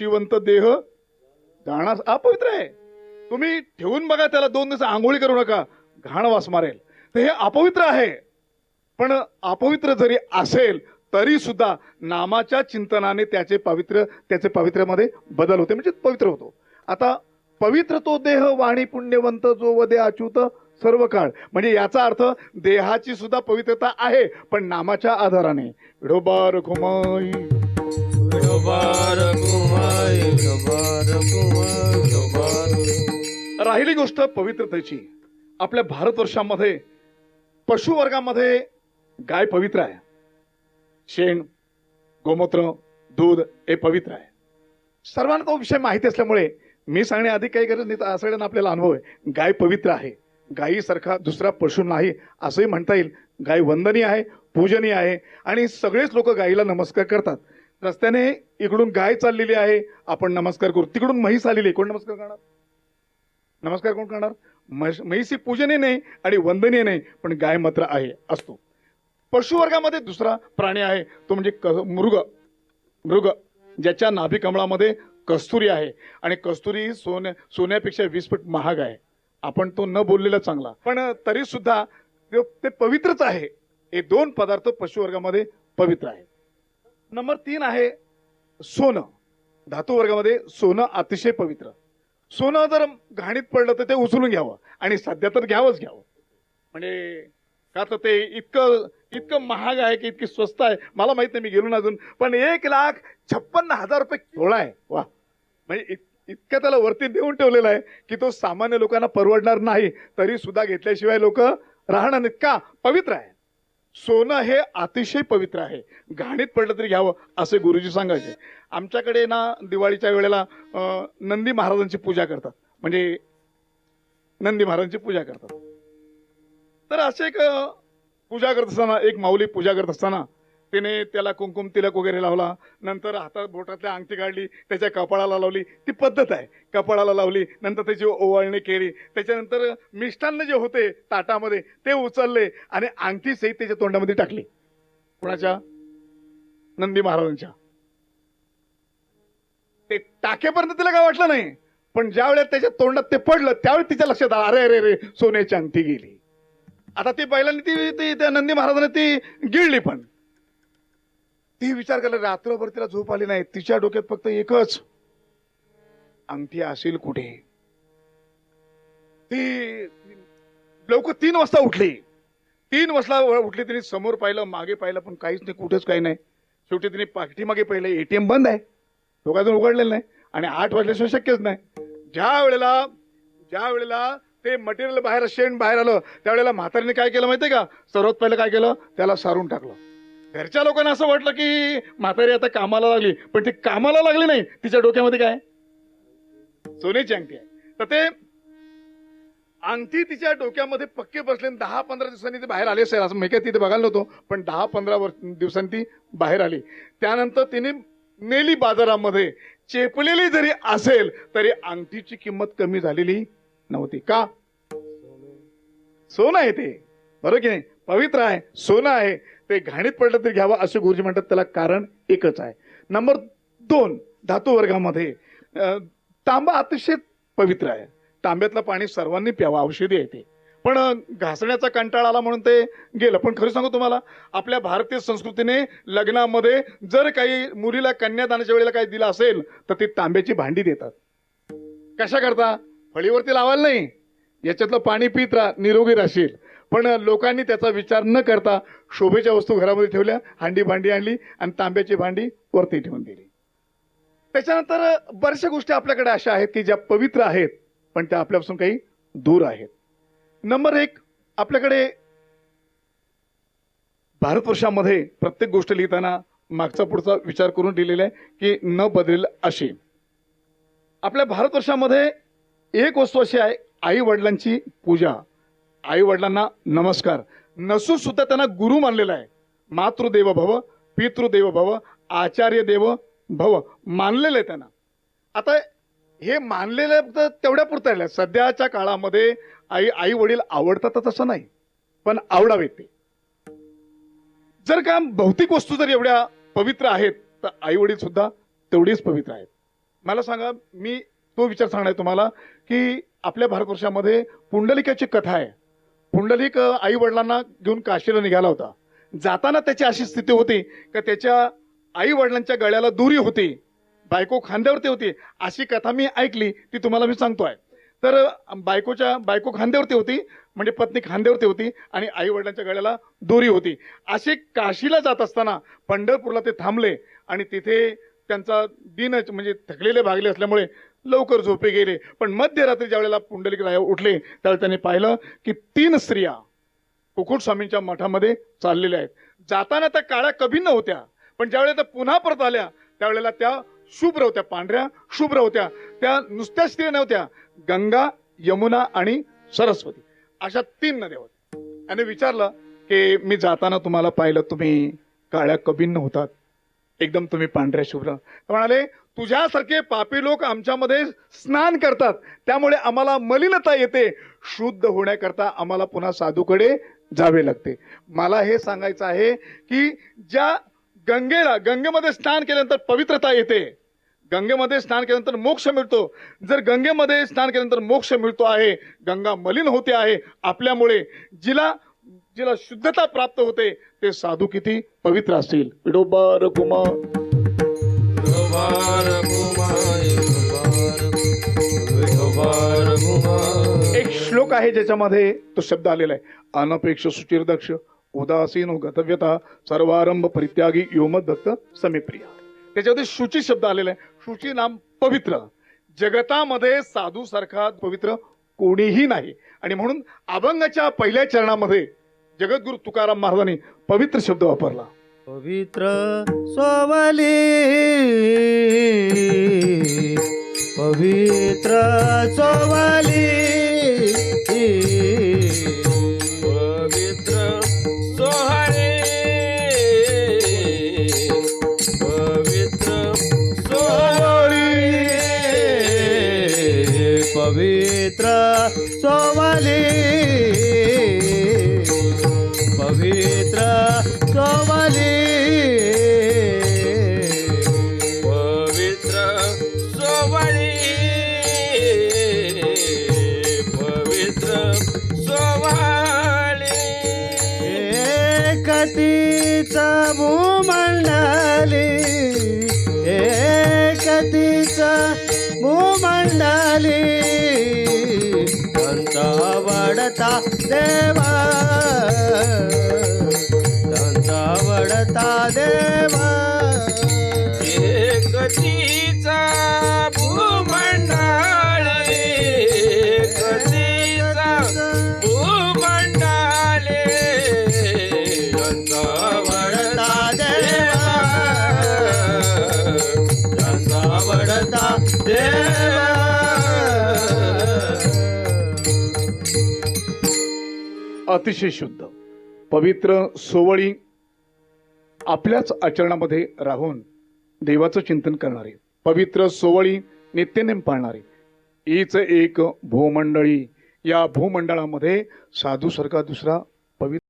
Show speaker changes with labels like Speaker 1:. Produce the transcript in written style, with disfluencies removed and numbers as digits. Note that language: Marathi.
Speaker 1: पुष्टिवंत देह जाणार अपवित्र आहे. तुम्ही ठेवून बघा त्याला, 2 दिवस आंघोळी करू नका, घाण वास मारेल. तर हे अपवित्र आहे. पण अपवित्र जरी असेल तरी सुद्धा नामाच्या चिंतनाने त्याचे पावित्र्यामध्ये बदल होते, म्हणजे पवित्र होतो. आता पवित्र तो देह वाणी पुण्यवंत जो वदे अच्युत सर्व काळ, म्हणजे याचा अर्थ देहाची सुद्धा पवित्रता आहे, पण नामाच्या आधाराने. विठोबा रखुमाई, राहिली गोष्ट पवित्रतेची. आपल्या भारतवर्षामध्ये पशुवर्गामध्ये गाय पवित्र आहे. शेण, गोमूत्र, दूध हे पवित्र आहे. सर्वांना तो विषय माहिती असल्यामुळे मी सांगणे अधिक काही गरज नाही. सगळ्यांना आपल्याला अनुभव आहे. गाय पवित्र आहे. गायीसारखा दुसरा पशु नाही असंही म्हणता येईल. गाय वंदनीय आहे, पूजनीय आहे आणि सगळेच लोक गायीला नमस्कार करतात. रस्त्याने इकडून गाय चाललेली आहे, आपण नमस्कार करू. तिकडून म्हैस आलेली आहे, कोण नमस्कार करणार? नमस्कार कोण करणार? म्हैस ही पूजनीय नाही आणि वंदनीय नाही, पण गाय मात्र आहे असतो. पशुवर्गामध्ये दुसरा प्राणी आहे, तो म्हणजे मृग, ज्याच्या नाभी कमळामध्ये कस्तुरी आहे आणि कस्तुरी ही सोन्यापेक्षा 20 पट महाग आहे. आपण तो न बोललेला चांगला, पण तरी सुद्धा ते पवित्रच आहे. हे 2 पदार्थ पशुवर्गामध्ये पवित्र आहे. नंबर 3 आहे सोनं. धातू वर्गामध्ये सोनं अतिशय पवित्र. सोनं जर घाणीत पडलं तर ते उचलून घ्यावं, आणि सध्या तर घ्यावंच घ्यावं. म्हणजे का तर ते इतकं महाग आहे की इतकी स्वस्त आहे, मला माहित नाही, मी गेलो ना अजून, पण 1,56,000 रुपये तोळा आहे. वा, म्हणजे इतकं त्याला वरती देऊन ठेवलेलं आहे की तो सामान्य लोकांना परवडणार नाही, तरी सुद्धा घेतल्याशिवाय लोक राहणार नाहीत. का? पवित्र आहे. सोनं हे अतिशय पवित्र आहे. घाणीत पडलं तरी घ्यावं असे गुरुजी सांगायचे. आमच्याकडे ना दिवाळीच्या वेळेला नंदी महाराजांची पूजा करतात, म्हणजे नंदी महाराजांची पूजा करतात. तर असे एक पूजा करत असताना, एक माऊली पूजा करत असताना तिने त्याला कुंकुम तिलक वगैरे लावला, नंतर हातात बोटातल्या अंगठी काढली, त्याच्या कपाळाला लावली. ती पद्धत आहे, कपाळाला लावली, नंतर त्याची ओवाळणी केली. त्याच्यानंतर मिष्टान्न जे होते ताटामध्ये ते उचलले आणि अंगठी सहित त्याच्या तोंडामध्ये टाकली. कोणाच्या? नंदी महाराजांच्या. ते टाकेपर्यंत तिला काय वाटलं नाही, पण ज्या वेळेला त्याच्या तोंडात ते पडलं त्यावेळी तिच्या लक्षात आलं, अरे अरे रे, सोन्याची अंगठी गेली. आता ती बैलांनी ती त्या नंदी महाराजांनी ती गिळली, पण ती विचार केला, रात्रभर तिला झोप आली नाही. तिच्या डोक्यात फक्त एकच, अंगठी असेल कुठे. ती लवकर 3 वाजता उठली. 3 वाजता उठली, तिने समोर पाहिलं, मागे पाहिलं, पण काहीच नाही, कुठेच काही नाही. शेवटी तिने पाठीमागे पाहिलं, एटीएम बंद आहे, तो काय उघडलेलं नाही, आणि 8 वाजल्याशिवाय शक्यच नाही. ज्या वेळेला ते मटेरियल बाहेर, शेण बाहेर आलं, त्यावेळेला म्हातारीने काय केलं माहितीये का? सर्वात पहिलं काय केलं? त्याला सारून टाकलं. घरच्या लोकांना असं वाटलं की म्हातारी आता कामाला लागली, पण ती कामाला लागली नाही. तिच्या डोक्यामध्ये काय? सोन्याची अंगठी आहे. तर ते अंगठी तिच्या डोक्यामध्ये पक्के बसले. 10-15 दिवसांनी ते बाहेर आले असेल, असं मी काय तिथे बघायला नव्हतो, पण 10-15 दिवसांनी ती बाहेर आली. त्यानंतर तिने नेली बाजारामध्ये. चेपलेली जरी असेल तरी अंगठीची किंमत कमी झालेली नव्हती. का? सोनं आहे ते, बरोबर की नाही? पवित्र आहे, सोनं आहे, ते घाणीत पडलं तरी घ्यावं असे गुरुजी म्हणतात. त्याला कारण एकच आहे. नंबर 2, धातू वर्गामध्ये तांबा अतिशय पवित्र आहे. तांब्यातलं पाणी सर्वांनी प्यावं, औषधी आहे ते. पण घासण्याचा कंटाळा आला म्हणून ते गेलं. पण खरं सांगू तुम्हाला, आपल्या भारतीय संस्कृतीने लग्नामध्ये जर काही मुलीला कन्यादानाच्या वेळेला काही दिलं असेल तर ती तांब्याची भांडी देतात. कशा करता? फळीवरती लावायला नाही, याच्यातलं पाणी पित राहा, निरोगी राहशील. पण लोकांनी त्याचा विचार न करता शोभेच्या वस्तू घरामध्ये ठेवल्या, हांडी भांडी आणली आणि तांब्याची भांडी वरती ठेवून दिली. त्याच्यानंतर बऱ्याचशा गोष्टी आपल्याकडे अशा आहेत की ज्या पवित्र आहेत, पण त्या आपल्यापासून काही दूर आहेत. नंबर 1, आपल्याकडे भारतवर्षामध्ये प्रत्येक गोष्ट लिहिताना मागचा पुढचा विचार करून लिहिलेला आहे की न बदलेल अशी. आपल्या भारतवर्षामध्ये एक वस्तू अशी आहे, आई वडिलांची पूजा, आई वडिलांना नमस्कार. नसून सुद्धा त्यांना गुरु मानलेला आहे. मातृदेव भव, पितृदेव भव, आचार्य देव भव मानलेलं आहे त्यांना. आता हे मानलेलं तर तेवढ्या पुरतं राहिलं. सध्याच्या काळामध्ये आई वडील आवडतात तसं नाही, पण आवडावेत ते. जर का भौतिक वस्तू जर एवढ्या पवित्र आहेत तर आई वडील सुद्धा तेवढीच पवित्र आहेत. मला सांगा, मी तो विचार सांगणार तुम्हाला की आपल्या भारतवर्षामध्ये पुंडलिकाची कथा आहे. पुंडलिक आई वडिलांना घेऊन काशीला निघाला होता. जाताना त्याची अशी स्थिती होती की त्याच्या आई वडिलांच्या गळ्याला दोरी होती, बायको खांद्यावरती होती. अशी कथा मी ऐकली, ती तुम्हाला मी सांगतोय. तर बायको खांद्यावरती होती, म्हणजे पत्नी खांद्यावरती होती आणि आई वडिलांच्या गळ्याला दोरी होती. असे काशीला जात असताना पंढरपूरला ते थांबले आणि तिथे त्यांचा दिन म्हणजे थकलेले भागले असल्यामुळे लवकर झोपे गेले. पण मध्यरात्री ज्या वेळेला पुंडलिक राय उठले त्यावेळेला त्यांनी पाहिलं की 3 स्त्रिया कुकुट स्वामींच्या मठामध्ये चाललेल्या आहेत. जाताना त्या काळ्या कभिन्न होत्या, पण ज्यावेळेला त्या पुन्हा परत आल्या त्यावेळेला त्या शुभ्र होत्या, पांढऱ्या शुभ्र होत्या. त्या नुसत्या स्त्रिया नव्हत्या, गंगा, यमुना आणि सरस्वती अशा 3 नद्या होत्या. आणि विचारलं की मी जाताना तुम्हाला पाहिलं, तुम्ही काळ्या कभिन्न होतात, एकदम तुम्ही पांढऱ्या शुभ्र. म्हणाले तुझ्यासारखे पापी लोक आमच्यामध्ये स्नान करतात, त्यामुळे आम्हाला मलिनता येते. शुद्ध होण्याकरता आम्हाला पुन्हा साधूकडे जावे लागते. मला हे सांगायचं आहे की ज्या गंगेमध्ये स्नान केल्यानंतर पवित्रता येते, गंगेमध्ये स्नान केल्यानंतर मोक्ष मिळतो. जर गंगेमध्ये स्नान केल्यानंतर मोक्ष मिळतो आहे, गंगा मलिन होते आहे आपल्यामुळे, जिला शुद्धता प्राप्त होते ते साधू किती पवित्र असतील. विडोबा रघुमा एक श्लोक आहे ज्याच्यामध्ये तो शब्द आलेला आहे, अनपेक्ष सुचिर्दक्ष उदासीन गतव्यता सर्वारंभ परित्यागी योमदत्त समीप्रिया. त्याच्यामध्ये शुची शब्द आलेला आहे. शुची नाम पवित्र. जगतामध्ये साधू सारखा पवित्र कोणीही नाही. आणि म्हणून अभंगाच्या पहिल्या चरणामध्ये जगद्गुरु तुकाराम महाराजांनी पवित्र शब्द वापरला.
Speaker 2: पवित्र सोवली, पवित्र सोवली,
Speaker 3: पवित्र सोहळे, पवित्र सोहळे,
Speaker 2: पवित्र सोवली, पवित्र सोवली,
Speaker 3: पवित्र सोहळे, पवित्र सोहळे.
Speaker 2: एकतीच भूमंडली, एकतीच भूमंडली, संत आवडता देवा, संत आवडता देवा.
Speaker 3: एकतीचा भूमंडळ, एकतीचा भूमंडळ, संत आवडता देवा,
Speaker 2: संत आवडता देवा.
Speaker 1: अतिशय शुद्ध पवित्र सोवळी आपल्याच आचरणामध्ये राहून देवाचं चिंतन करणारे, पवित्र सोवळी नित्यनेम पाळणारे, हीच एक भूमंडळी. या भूमंडळामध्ये साधू सारखा दुसरा पवित्र